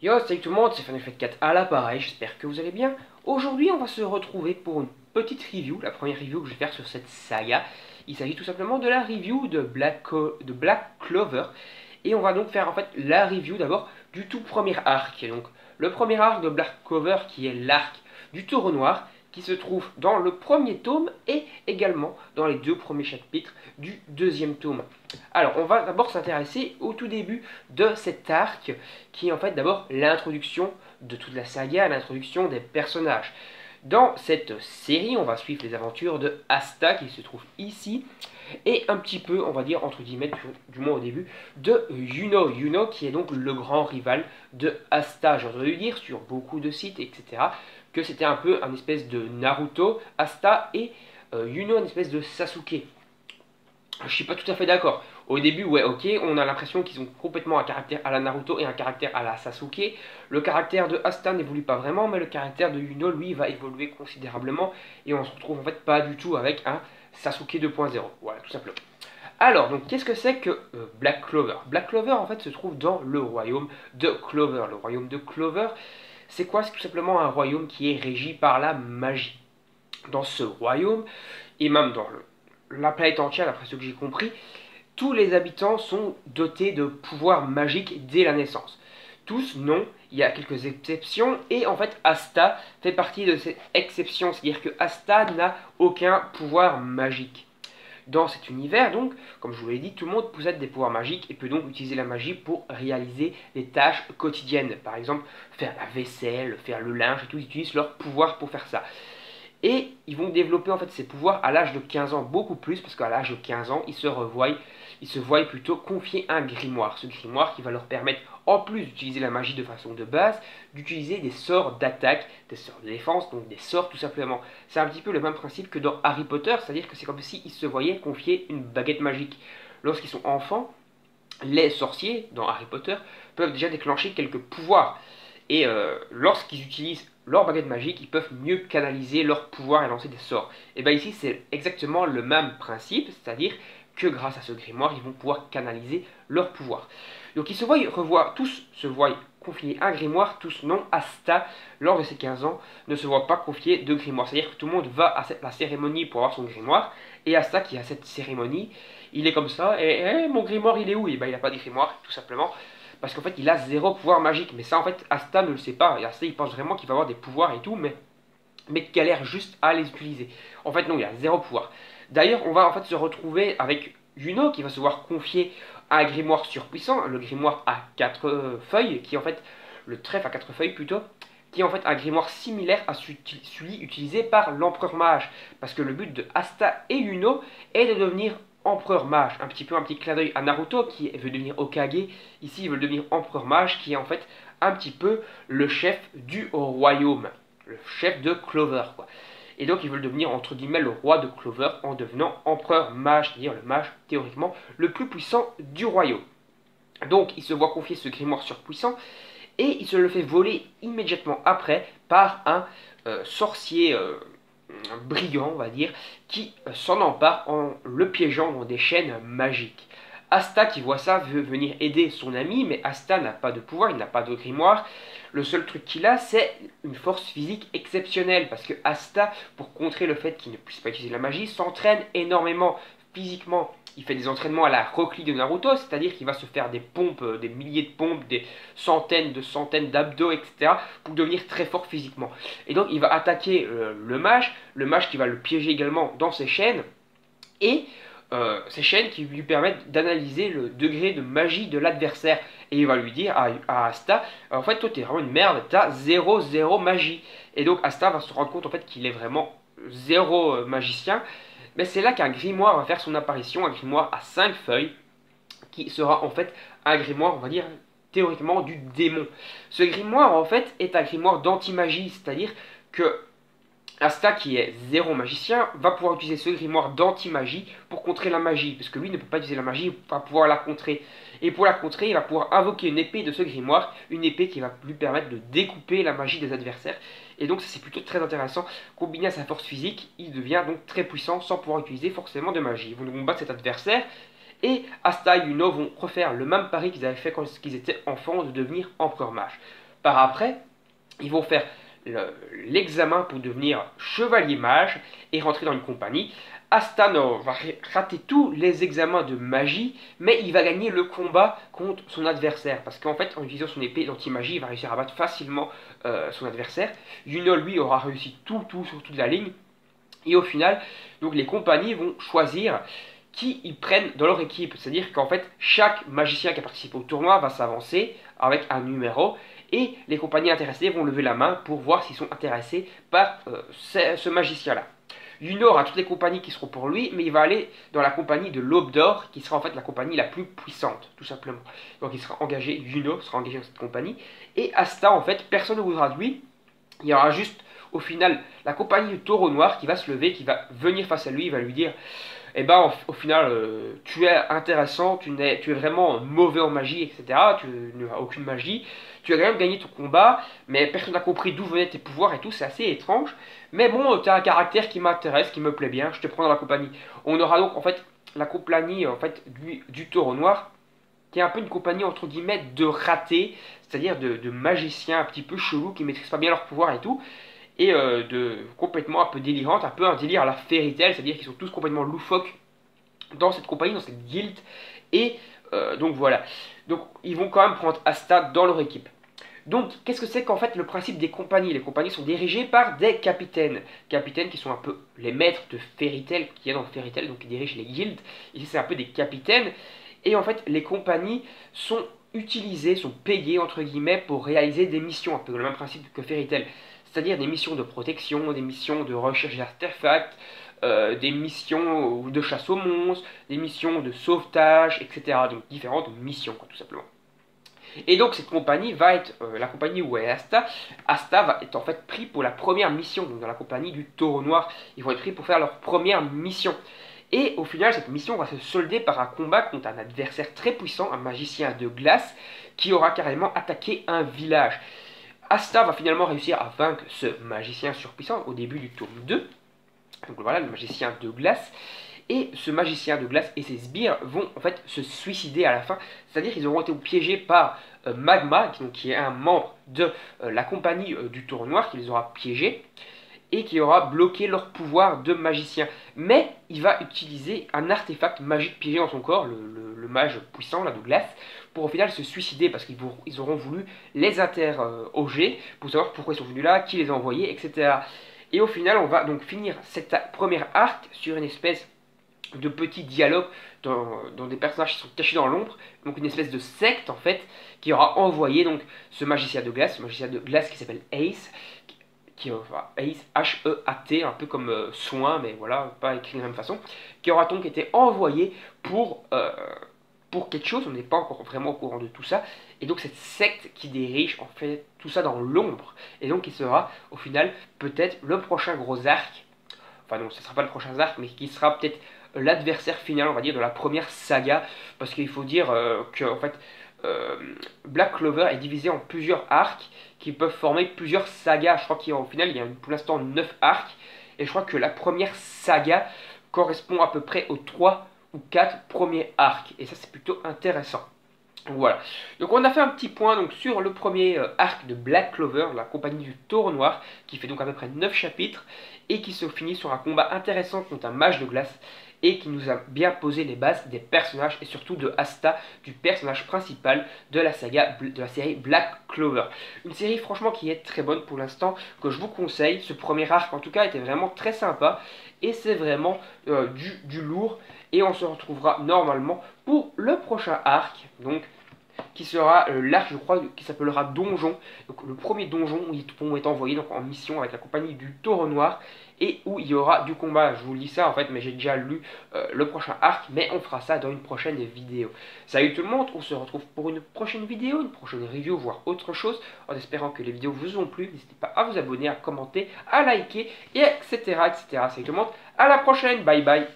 Yo, salut tout le monde, c'est Final Fight 4 à l'appareil, j'espère que vous allez bien. Aujourd'hui, on va se retrouver pour une petite review, la première review que je vais faire sur cette saga. Il s'agit tout simplement de la review de Black Clover. Et on va donc faire en fait la review d'abord du tout premier arc. Et donc, le premier arc de Black Clover qui est l'arc du taureau noir, qui se trouve dans le premier tome et également dans les deux premiers chapitres du deuxième tome. Alors, on va d'abord s'intéresser au tout début de cet arc, qui est en fait d'abord l'introduction de toute la saga, l'introduction des personnages. Dans cette série, on va suivre les aventures de Asta, qui se trouve ici, et un petit peu, on va dire, entre guillemets, du moins au début, de Yuno. Yuno, qui est donc le grand rival de Asta. J'ai entendu dire sur beaucoup de sites, etc., que c'était un peu un espèce de Naruto, Asta, et Yuno, une espèce de Sasuke. Je suis pas tout à fait d'accord. Au début, ouais, ok, on a l'impression qu'ils ont complètement un caractère à la Naruto et un caractère à la Sasuke. Le caractère de Asta n'évolue pas vraiment, mais le caractère de Yuno, lui, va évoluer considérablement. Et on se retrouve en fait pas du tout avec un Sasuke 2.0. Voilà, tout simplement. Alors, donc, qu'est-ce que c'est que Black Clover? Black Clover, en fait, se trouve dans le royaume de Clover. Le royaume de Clover, c'est quoi? C'est tout simplement un royaume qui est régi par la magie. Dans ce royaume, et même dans la planète entière, d'après ce que j'ai compris, tous les habitants sont dotés de pouvoirs magiques dès la naissance. Tous, non, il y a quelques exceptions, et en fait, Asta fait partie de ces exceptions, c'est-à-dire que Asta n'a aucun pouvoir magique. Dans cet univers, donc, comme je vous l'ai dit, tout le monde possède des pouvoirs magiques et peut donc utiliser la magie pour réaliser des tâches quotidiennes. Par exemple, faire la vaisselle, faire le linge et tout, ils utilisent leur pouvoir pour faire ça. Et ils vont développer en fait ces pouvoirs à l'âge de 15 ans, beaucoup plus, parce qu'à l'âge de 15 ans, ils se voient plutôt confier un grimoire. Ce grimoire qui va leur permettre, en plus d'utiliser la magie de façon de base, d'utiliser des sorts d'attaque, des sorts de défense, donc des sorts tout simplement. C'est un petit peu le même principe que dans Harry Potter, c'est-à-dire que c'est comme s'ils se voyaient confier une baguette magique. Lorsqu'ils sont enfants, les sorciers, dans Harry Potter, peuvent déjà déclencher quelques pouvoirs. Et lorsqu'ils utilisent leur baguette magique, ils peuvent mieux canaliser leur pouvoir et lancer des sorts. Et bien ici, c'est exactement le même principe, c'est-à-dire que grâce à ce grimoire, ils vont pouvoir canaliser leur pouvoir. Donc ils se voient tous se voient confier un grimoire, tous non. Asta, lors de ses 15 ans, ne se voit pas confier de grimoire. C'est-à-dire que tout le monde va à la cérémonie pour avoir son grimoire, et Asta qui a cette cérémonie, il est comme ça, et mon grimoire il est où? Et ben il n'a pas de grimoire, tout simplement. Parce qu'en fait, il a zéro pouvoir magique. Mais ça, en fait, Asta ne le sait pas. Et Asta, il pense vraiment qu'il va avoir des pouvoirs et tout, mais qu'il galère juste à les utiliser. En fait, non, il a zéro pouvoir. D'ailleurs, on va en fait se retrouver avec Yuno qui va se voir confier un grimoire surpuissant, le grimoire à 4 feuilles, qui est en fait le trèfle à 4 feuilles plutôt, qui est en fait un grimoire similaire à celui utilisé par l'empereur mage. Parce que le but de Asta et Yuno est de devenir empereur mage. Un petit clin d'œil à Naruto qui veut devenir Hokage. Ici, il veut devenir empereur mage qui est en fait un petit peu le chef du royaume. Le chef de Clover, quoi. Et donc, ils veulent devenir, entre guillemets, le roi de Clover en devenant empereur mage, c'est-à-dire le mage, théoriquement, le plus puissant du royaume. Donc, il se voit confier ce grimoire surpuissant et il se le fait voler immédiatement après par un sorcier un brigand, on va dire, qui s'en empare en le piégeant dans des chaînes magiques. Asta qui voit ça veut venir aider son ami, mais Asta n'a pas de pouvoir, il n'a pas de grimoire. Le seul truc qu'il a, c'est une force physique exceptionnelle, parce que Asta, pour contrer le fait qu'il ne puisse pas utiliser la magie, s'entraîne énormément physiquement. Il fait des entraînements à la Rock Lee de Naruto, c'est-à-dire qu'il va se faire des pompes, des milliers de pompes, des centaines d'abdos, etc. pour devenir très fort physiquement. Et donc il va attaquer le mage qui va le piéger également dans ses chaînes, et ces chaînes qui lui permettent d'analyser le degré de magie de l'adversaire. Et il va lui dire à Asta, en fait toi t'es vraiment une merde, t'as 0 magie. Et donc Asta va se rendre compte en fait qu'il est vraiment zéro magicien. Mais c'est là qu'un grimoire va faire son apparition, un grimoire à 5 feuilles, qui sera en fait un grimoire, on va dire, théoriquement du démon. Ce grimoire, en fait, est un grimoire d'anti-magie, c'est-à-dire que Asta, qui est zéro magicien, va pouvoir utiliser ce grimoire d'anti-magie pour contrer la magie, parce que lui ne peut pas utiliser la magie, il va pouvoir la contrer. Et pour la contrer, il va pouvoir invoquer une épée de ce grimoire, une épée qui va lui permettre de découper la magie des adversaires. Et donc ça c'est plutôt très intéressant. Combiné à sa force physique, il devient donc très puissant sans pouvoir utiliser forcément de magie. Ils vont donc battre cet adversaire, et Asta et Yuno vont refaire le même pari qu'ils avaient fait quand ils étaient enfants, de devenir empereur mage. par après, ils vont faire l'examen pour devenir chevalier mage et rentrer dans une compagnie. Asta va rater tous les examens de magie, mais il va gagner le combat contre son adversaire. Parce qu'en fait, en utilisant son épée d'anti-magie, il va réussir à battre facilement son adversaire. Yuno, lui, aura réussi tout sur toute la ligne. Et au final, donc les compagnies vont choisir qui ils prennent dans leur équipe. C'est-à-dire qu'en fait, chaque magicien qui a participé au tournoi va s'avancer avec un numéro. Et les compagnies intéressées vont lever la main pour voir s'ils sont intéressés par ce magicien-là. Yuno aura toutes les compagnies qui seront pour lui, mais il va aller dans la compagnie de l'Aube d'Or, qui sera en fait la compagnie la plus puissante, tout simplement. Donc il sera engagé, Yuno sera engagé dans cette compagnie. Et Asta, en fait, personne ne voudra de lui. Il y aura juste, au final, la compagnie du Taureau Noir qui va se lever, qui va venir face à lui, il va lui dire... Eh ben, au final, tu es intéressant, tu es vraiment mauvais en magie, etc. Tu n'as aucune magie. Tu as quand même gagné ton combat, mais personne n'a compris d'où venaient tes pouvoirs et tout, c'est assez étrange. Mais bon, tu as un caractère qui m'intéresse, qui me plaît bien, je te prends dans la compagnie. On aura donc en fait la compagnie en fait, du Taureau Noir, qui est un peu une compagnie entre guillemets de ratés, c'est-à-dire de magiciens un petit peu chelous qui maîtrisent pas bien leurs pouvoirs et tout. Et de complètement un peu délirante, un peu un délire à la Fairy Tail, c'est-à-dire qu'ils sont tous complètement loufoques dans cette compagnie, dans cette guilde. Et donc voilà. Donc ils vont quand même prendre Asta dans leur équipe. Donc qu'est-ce que c'est qu'en fait le principe des compagnies? Les compagnies sont dirigées par des capitaines. Capitaines qui sont un peu les maîtres de Fairy Tail, qui est dans Fairy Tail, donc qui dirigent les guildes. Ici c'est un peu des capitaines. Et en fait les compagnies sont utilisées, sont payées entre guillemets pour réaliser des missions, un peu le même principe que Fairy Tail. C'est-à-dire des missions de protection, des missions de recherche d'artefacts, des missions de chasse aux monstres, des missions de sauvetage, etc. Donc différentes missions, quoi, tout simplement. Et donc cette compagnie va être la compagnie où est Asta. Asta va être en fait pris pour la première mission, donc dans la compagnie du Taureau Noir. Ils vont être pris pour faire leur première mission. Et au final, cette mission va se solder par un combat contre un adversaire très puissant, un magicien de glace, qui aura carrément attaqué un village. Asta va finalement réussir à vaincre ce magicien surpuissant au début du tome 2. Donc voilà, le magicien de glace. Et ce magicien de glace et ses sbires vont en fait se suicider à la fin. C'est-à-dire qu'ils auront été piégés par Magma, qui est un membre de la compagnie du Taureau Noir, qui les aura piégés et qui aura bloqué leur pouvoir de magicien. Mais il va utiliser un artefact magique piégé dans son corps, le mage puissant là, de glace, pour au final se suicider parce qu'ils auront voulu les interroger pour savoir pourquoi ils sont venus là, qui les a envoyés, etc. Et au final, on va donc finir cette première arc sur une espèce de petits dialogues dans des personnages qui sont cachés dans l'ombre, donc une espèce de secte en fait, qui aura envoyé donc ce magicien de glace qui s'appelle Ace, Ace, H-E-A-T, un peu comme soin, mais voilà, pas écrit de la même façon, qui aura donc été envoyé pour quelque chose, on n'est pas encore vraiment au courant de tout ça, et donc cette secte qui dirige en fait tout ça dans l'ombre, et donc qui sera au final peut-être le prochain gros arc, enfin non, ce ne sera pas le prochain arc, mais qui sera peut-être l'adversaire final, on va dire, de la première saga, parce qu'il faut dire que en fait, Black Clover est divisé en plusieurs arcs qui peuvent former plusieurs sagas. Je crois qu'au final, il y a pour l'instant 9 arcs, et je crois que la première saga correspond à peu près aux 3 ou 4 premiers arcs, et ça c'est plutôt intéressant. Voilà, donc on a fait un petit point donc, sur le premier arc de Black Clover, la compagnie du Taureau Noir, qui fait donc à peu près 9 chapitres, et qui se finit sur un combat intéressant contre un mage de glace, et qui nous a bien posé les bases des personnages, et surtout de Asta, du personnage principal de la saga, de la série Black Clover. Une série franchement qui est très bonne pour l'instant, que je vous conseille. Ce premier arc en tout cas était vraiment très sympa, et c'est vraiment du lourd, et on se retrouvera normalement pour le prochain arc, donc qui sera l'arc, je crois, qui s'appellera Donjon. Donc le premier donjon où ils vont être envoyés donc, en mission avec la compagnie du Taureau Noir, et où il y aura du combat. Je vous lis ça en fait, mais j'ai déjà lu le prochain arc, mais on fera ça dans une prochaine vidéo. Salut tout le monde, on se retrouve pour une prochaine vidéo, une prochaine review, voire autre chose, en espérant que les vidéos vous ont plu. N'hésitez pas à vous abonner, à commenter, à liker, et etc. etc. Salut tout le monde, à la prochaine, bye bye.